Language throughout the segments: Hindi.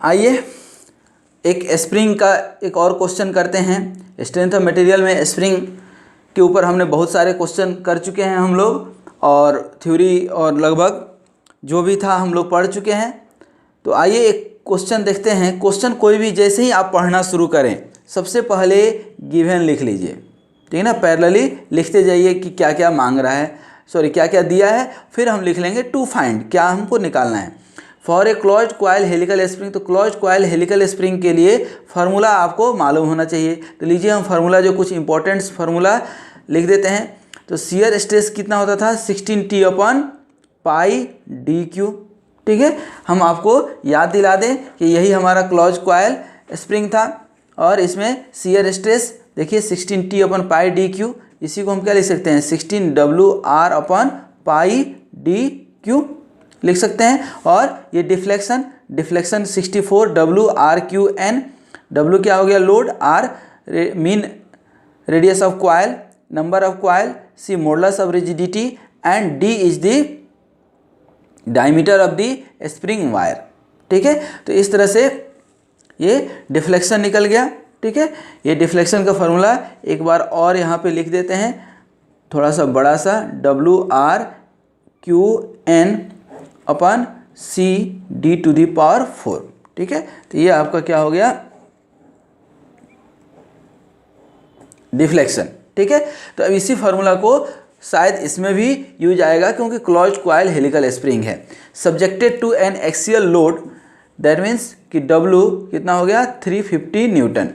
आइए एक स्प्रिंग का एक और क्वेश्चन करते हैं। स्ट्रेंथ ऑफ मटेरियल में स्प्रिंग के ऊपर हमने बहुत सारे क्वेश्चन कर चुके हैं हम लोग, और थ्योरी और लगभग जो भी था हम लोग पढ़ चुके हैं। तो आइए एक क्वेश्चन देखते हैं। क्वेश्चन कोई भी जैसे ही आप पढ़ना शुरू करें सबसे पहले गिवन लिख लीजिए, ठीक है ना। पैरेलली लिखते जाइए कि क्या क्या मांग रहा है, क्या क्या दिया है, फिर हम लिख लेंगे टू फाइंड, क्या हमको निकालना है। For a closed coil helical spring, तो क्लोज्ड कॉइल हेलिकल स्प्रिंग के लिए फार्मूला आपको मालूम होना चाहिए। तो लीजिए हम फार्मूला जो कुछ इंपॉर्टेंट फार्मूला लिख देते हैं। तो शियर स्ट्रेस कितना होता था 16T/πdq, ठीक है। हम आपको याद दिला दें कि यही हमारा क्लोज्ड कॉइल स्प्रिंग था, और इसमें शियर स्ट्रेस देखिए 16T/πdq, इसी को हम क्या लिख सकते हैं 16Wr/πdq लिख सकते हैं। और ये डिफ्लेक्शन 64Wrqn, W क्या हो गया load, R mean radius of coil, number of coil, C modulus of rigidity, and D is the diameter of the spring wire, ठीक है। तो इस तरह से ये डिफ्लेक्शन निकल गया, ठीक है। ये डिफ्लेक्शन का फॉर्मूला एक बार और यहाँ पे लिख देते हैं, थोड़ा सा बड़ा सा, WrQn/CD⁴, ठीक है। तो ये आपका क्या हो गया डिफ्लेक्शन, ठीक है। तो अब इसी फार्मूला को शायद इसमें भी यूज आएगा, क्योंकि क्लोज्ड कॉइल हेलिकल स्प्रिंग है subjected to an axial load, that means कि W कितना हो गया 350 newton,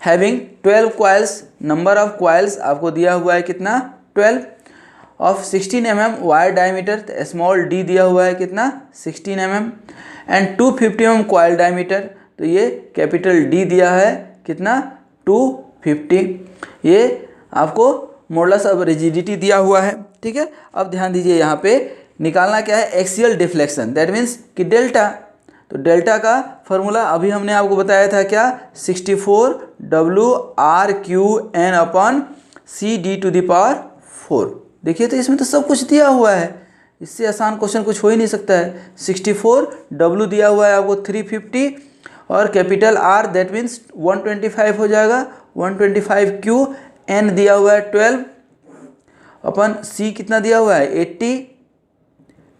having 12 coils, number of coils आपको दिया हुआ है कितना 12, of 16 mm wire diameter, small d दिया हुआ है कितना 16 mm, and 250 mm coil diameter, तो ये कैपिटल D दिया है कितना 250। ये आपको मॉडुलस ऑफ रिजिडिटी दिया हुआ है, ठीक है। अब ध्यान दीजिए यहाँ पे निकालना क्या है एक्सियल डिफ्लेक्शन, दैट मीन्स कि डेल्टा। तो डेल्टा का फॉर्मूला अभी हमने आपको बताया था क्या 64Wrqn/CD⁴। देखिए तो इसमें तो सब कुछ दिया हुआ है, इससे आसान क्वेश्चन कुछ हो ही नहीं सकता है। 64W दिया हुआ है आपको 350, और कैपिटल R दैट मीन्स 125 हो जाएगा, 125Q, N दिया हुआ है 12 अपन C कितना दिया हुआ है 80,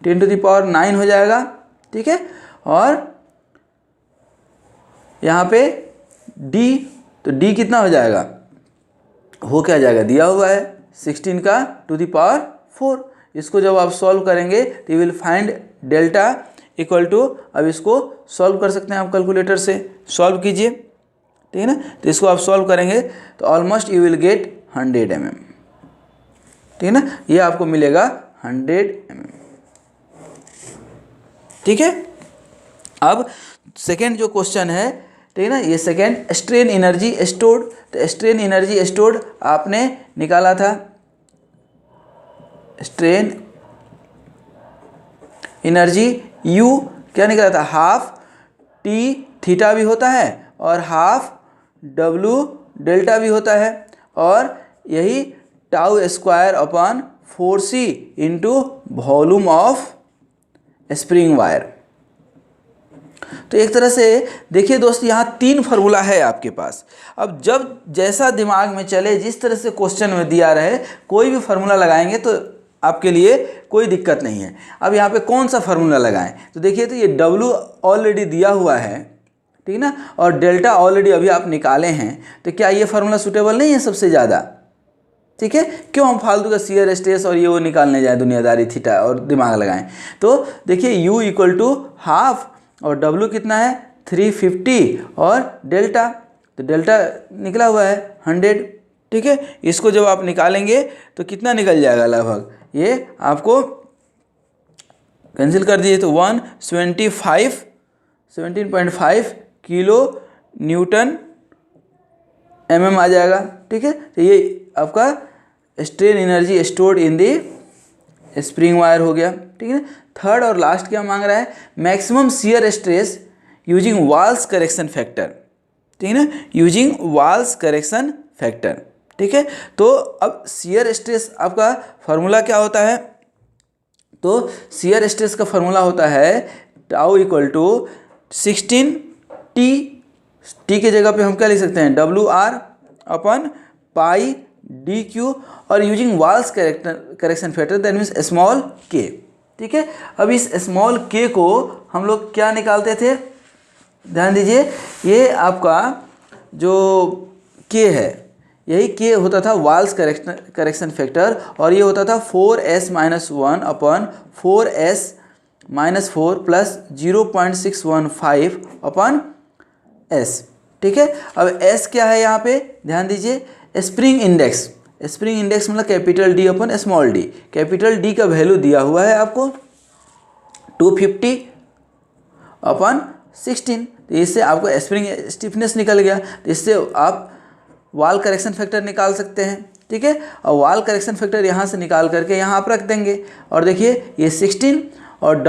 10⁹ हो जाएगा, ठीक है। और यहाँ पे D, तो D कितना हो जाएगा, हो क्या जाएगा दिया हुआ है 16⁴। इसको जब आप सॉल्व करेंगे तो you will find delta equal to, अब इसको सॉल्व कर सकते हैं आप कैलकुलेटर से, सॉल्व कीजिए, ठीक है ना। तो इसको आप सॉल्व करेंगे तो almost you will get 100 mm, ठीक है ना। ये आपको मिलेगा 100 mm, ठीक है। अब सेकेंड जो क्वेश्चन है, ठीक है ना, ये सेकेंड स्ट्रेन एनर्जी स्टोर्ड। तो स्ट्रेन एनर्जी स्टोर्ड आपने निकाला था, स्ट्रेन एनर्जी U क्या निकला था, हाफ T थीटा भी होता है और हाफ W डेल्टा भी होता है, और यही τ²/4C into volume of spring wire. तो एक तरह से देखिए दोस्त यहाँ 3 फार्मूला है आपके पास। अब जब जैसा दिमाग में चले, जिस तरह से क्वेश्चन में दिया रहे, कोई भी फार्मूला लगाएंगे तो आपके लिए कोई दिक्कत नहीं है। अब यहाँ पे कौन सा फार्मूला लगाएं, तो देखिए तो ये W ऑलरेडी दिया हुआ है, ठीक है ना, और डेल्टा ऑलरेडी अभी आप निकाले हैं, तो क्या ये फार्मूला सूटेबल नहीं है सबसे ज़्यादा, ठीक है। क्यों हम फालतू का शियर स्ट्रेस और ये वो निकालने जाए दुनियादारी थीटा और दिमाग लगाएं। तो देखिए U = हाफ और W कितना है 350, और डेल्टा, तो डेल्टा निकला हुआ है 100, ठीक है। इसको जब आप निकालेंगे तो कितना निकल जाएगा, लगभग ये आपको कैंसिल कर दिए तो 17.5 किलो न्यूटन mm आ जाएगा, ठीक है। तो ये आपका strain energy stored in the spring wire हो गया, ठीक है। थर्ड और लास्ट क्या मांग रहा है, maximum shear stress using Wahl's correction factor, ठीक है ना, यूजिंग वाल्स करेक्शन फैक्टर, ठीक है। तो अब शियर स्ट्रेस आपका फार्मूला क्या होता है, तो शियर स्ट्रेस का फार्मूला होता है tau equal to 16 T, T के जगह पे हम क्या लिख सकते हैं WR अपन पाई DQ, और using Wahl's correction factor that means small k। ठीक है, अब इस स्मॉल k को हम लोग क्या निकालते थे, ध्यान दीजिए, ये आपका जो k है, यही k होता था वाल्स करेक्शन फैक्टर, और ये होता था 4s-1 अपन 4s-4 प्लस 0.615 अपन s। ठीक है, अब s क्या है यहाँ पे, ध्यान दीजिए, स्प्रिंग इंडेक्स, स्प्रिंग इंडेक्स मतलब कैपिटल D अपन स्मॉल d, कैपिटल D का वैल्यू दिया हुआ है आपको 250 अपन 16, तो इससे आपको स्प्रिंग स्टिफनेस निकल गया, तो इससे आप वाल करेक्शन फैक्टर निकाल सकते हैं। ठीक है, और वाल करेक्शन फैक्टर यहाँ से निकाल करके यहाँ आप रख देंगे, और देखिए ये 16 और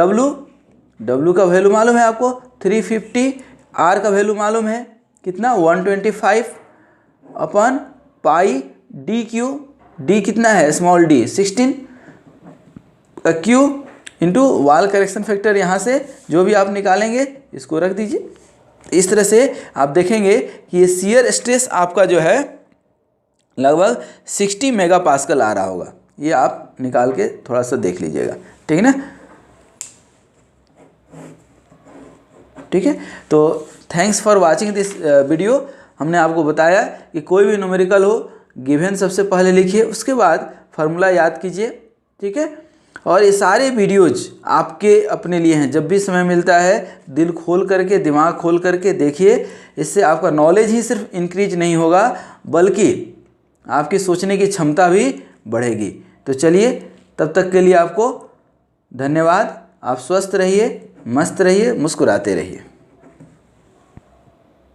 W का वैल्यू मालूम है आपको 350, R का वैल्यू मालूम है कितना 125 अपन पाई DQ, D कितना है स्मॉल d 16 का Q इंटू वाल करेक्शन फैक्टर, यहाँ से जो भी आप निकालेंगे इसको रख दीजिए। इस तरह से आप देखेंगे कि ये शियर स्ट्रेस आपका जो है लगभग 60 मेगापास्कल आ रहा होगा, ये आप निकाल के थोड़ा सा देख लीजिएगा। ठीक है ना, ठीक है, तो thanks for watching this video. हमने आपको बताया कि कोई भी न्यूमेरिकल हो, गिवन सबसे पहले लिखिए, उसके बाद फार्मूला याद कीजिए। ठीक है, और ये सारे वीडियोज आपके अपने लिए हैं, जब भी समय मिलता है दिल खोल करके, दिमाग खोल करके देखिए, इससे आपका नॉलेज ही सिर्फ इंक्रीज नहीं होगा बल्कि आपकी सोचने की क्षमता भी बढ़ेगी। तो चलिए, तब तक के लिए आपको धन्यवाद। आप स्वस्थ रहिए, मस्त रहिए, मुस्कुराते रहिए।